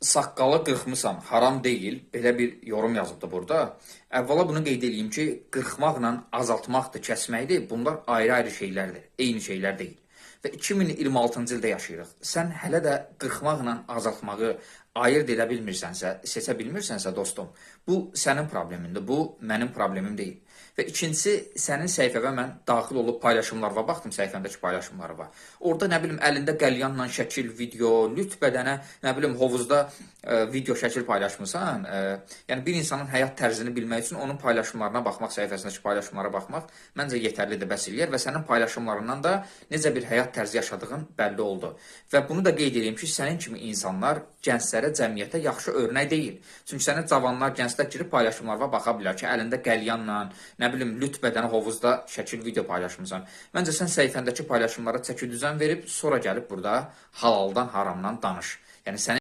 Saqqalı qırxmısan, haram deyil. Belə bir yorum yazıbdı burada. Əvvəla bunu qeyd edeyim ki, qırxmaqla azaltmaqdır, kəsməkdir. Bunlar ayrı-ayrı şeylərdir, eyni şeylər deyil. Və 2026-cı ildə yaşayırıq. Sən hələ də qırxmaqla azaltmağı ayırd edə bilmirsənsə, seçə bilmirsənsə dostum, bu sənin problemindir, bu mənim problemim deyil. Və ikincisi, sənin səhifəvə mən daxil olub paylaşımlarına baxdım, səhifəndəki paylaşımlarına. Orada nə bilim əlində qəlyanla şəkil, video, lütbədənə, nə bilim hovuzda video şəkil paylaşmısan. Yəni bir insanın həyat tərzini bilmək üçün onun paylaşımlarına baxmaq, səhifəsindəki paylaşımlara baxmaq məncə yetərlidir, bəs eləyər və sənin paylaşımlarından da necə bir həyat tərzi yaşadığın bəlli oldu. Və bunu da qeyd edeyim ki, sənin kimi insanlar gənclərə, cəmiyyətə yaxşı örnək deyil. Çünki sənə cavanlar, gənclər girib paylaşımlarına baxa bilər ki, əlində qəlyanla, nə bilim, lütbədənə hovuzda şəkil, video paylaşmısan. Məncə sən səhifəndəki paylaşımlara çəki düzən verib, sonra gəlib burada halaldan, haramdan danış. Yəni sənin